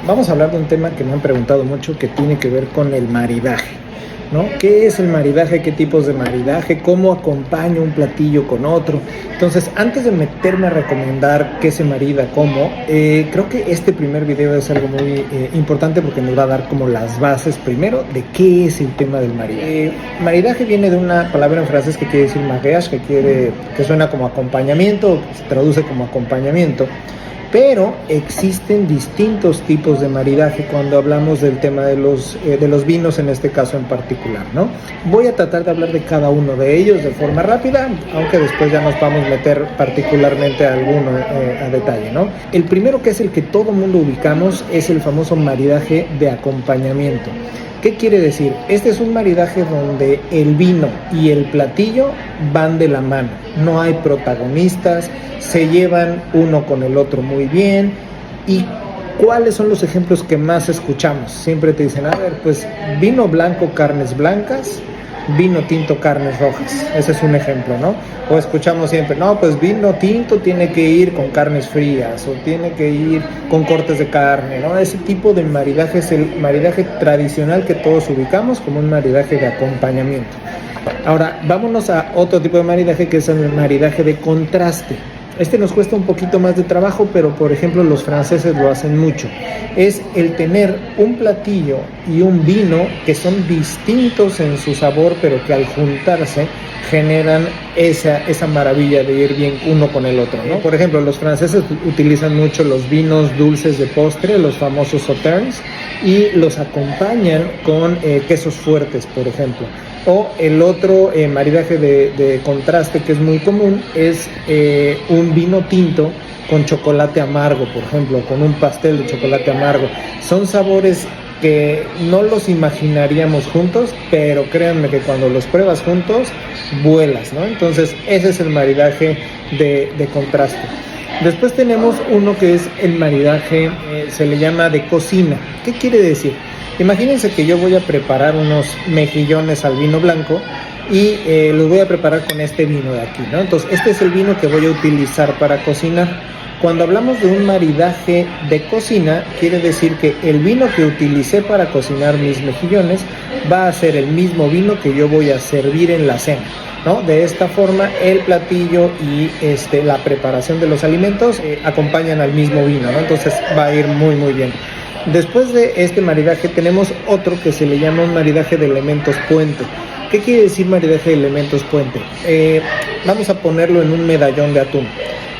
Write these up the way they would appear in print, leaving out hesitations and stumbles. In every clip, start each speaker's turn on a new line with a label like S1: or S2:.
S1: vamos a hablar de un tema que me han preguntado mucho que tiene que ver con el maridaje, ¿no? ¿Qué es el maridaje? ¿Qué tipos de maridaje? ¿Cómo acompaña un platillo con otro? Entonces, antes de meterme a recomendar qué se marida, cómo, creo que este primer video es algo muy importante porque nos va a dar como las bases primero de qué es el tema del maridaje. Maridaje viene de una palabra en francés que quiere decir mariage, que suena como acompañamiento, se traduce como acompañamiento. Pero existen distintos tipos de maridaje cuando hablamos del tema de los vinos, en este caso en particular, ¿no? Voy a tratar de hablar de cada uno de ellos de forma rápida, aunque después ya nos vamos a meter particularmente a alguno a detalle, ¿no? El primero, que es el que todo mundo ubicamos, es el famoso maridaje de acompañamiento. ¿Qué quiere decir? Este es un maridaje donde el vino y el platillo van de la mano, no hay protagonistas, se llevan uno con el otro muy bien. ¿Y cuáles son los ejemplos que más escuchamos? Siempre te dicen, a ver, pues vino blanco, carnes blancas, vino tinto, carnes rojas. Ese es un ejemplo, ¿no? O escuchamos siempre, no, pues vino tinto tiene que ir con carnes frías o tiene que ir con cortes de carne, ¿no? Ese tipo de maridaje es el maridaje tradicional que todos ubicamos como un maridaje de acompañamiento. Ahora, vámonos a otro tipo de maridaje, que es el maridaje de contraste. Este nos cuesta un poquito más de trabajo, pero por ejemplo los franceses lo hacen mucho. Es el tener un platillo y un vino que son distintos en su sabor, pero que al juntarse generan esa maravilla de ir bien uno con el otro, ¿no? Por ejemplo, los franceses utilizan mucho los vinos dulces de postre, los famosos sauternes, y los acompañan con quesos fuertes, por ejemplo. O el otro maridaje de contraste que es muy común es un vino tinto con chocolate amargo, por ejemplo, con un pastel de chocolate amargo. Son sabores que no los imaginaríamos juntos, pero créanme que cuando los pruebas juntos, vuelas, ¿no? Entonces, ese es el maridaje de contraste. Después tenemos uno que es el maridaje, se le llama de cocina. ¿Qué quiere decir? Imagínense que yo voy a preparar unos mejillones al vino blanco y los voy a preparar con este vino de aquí, ¿no? Entonces, este es el vino que voy a utilizar para cocinar. Cuando hablamos de un maridaje de cocina, quiere decir que el vino que utilicé para cocinar mis mejillones va a ser el mismo vino que yo voy a servir en la cena, ¿no? De esta forma, el platillo y la preparación de los alimentos acompañan al mismo vino, ¿no? Entonces, va a ir muy, muy bien. Después de este maridaje tenemos otro que se le llama un maridaje de elementos puente. ¿Qué quiere decir maridaje de elementos puente? Vamos a ponerlo en un medallón de atún.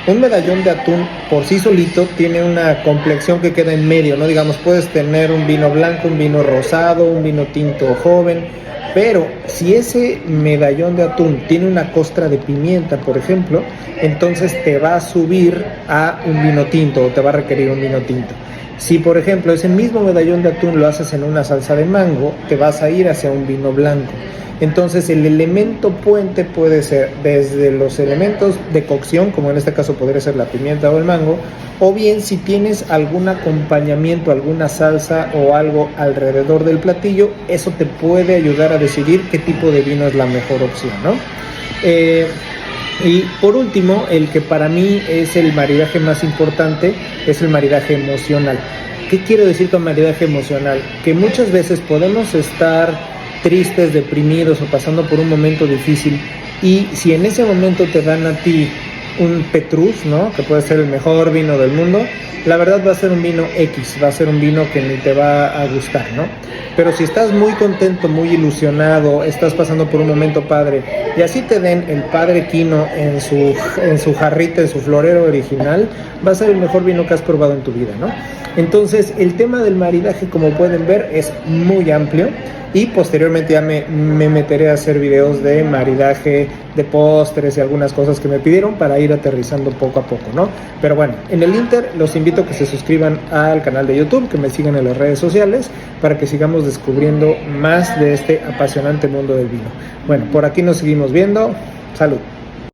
S1: Un medallón de atún por sí solito tiene una complexión que queda en medio, ¿no? Digamos, puedes tener un vino blanco, un vino rosado, un vino tinto joven, pero si ese medallón de atún tiene una costra de pimienta, por ejemplo, entonces te va a subir a un vino tinto o te va a requerir un vino tinto. Si, por ejemplo, ese mismo medallón de atún lo haces en una salsa de mango, te vas a ir hacia un vino blanco. Entonces, el elemento puente puede ser desde los elementos de cocción, como en este caso podría ser la pimienta o el mango, o bien si tienes algún acompañamiento, alguna salsa o algo alrededor del platillo, eso te puede ayudar a decidir qué tipo de vino es la mejor opción, ¿no? Y por último, el que para mí es el maridaje más importante, es el maridaje emocional. ¿Qué quiero decir con maridaje emocional? Que muchas veces podemos estar tristes, deprimidos o pasando por un momento difícil, y si en ese momento te dan a ti un Petrus, ¿no? Que puede ser el mejor vino del mundo, la verdad va a ser un vino X, va a ser un vino que ni te va a gustar, ¿no? Pero si estás muy contento, muy ilusionado, estás pasando por un momento padre, y así te den el Padre Quino en su jarrita, en su florero original, va a ser el mejor vino que has probado en tu vida, ¿no? Entonces, el tema del maridaje, como pueden ver, es muy amplio. Y posteriormente ya me meteré a hacer videos de maridaje, de postres y algunas cosas que me pidieron para ir aterrizando poco a poco, ¿no? Pero bueno, en el Inter los invito a que se suscriban al canal de YouTube, que me sigan en las redes sociales, para que sigamos descubriendo más de este apasionante mundo del vino. Bueno, por aquí nos seguimos viendo. Salud.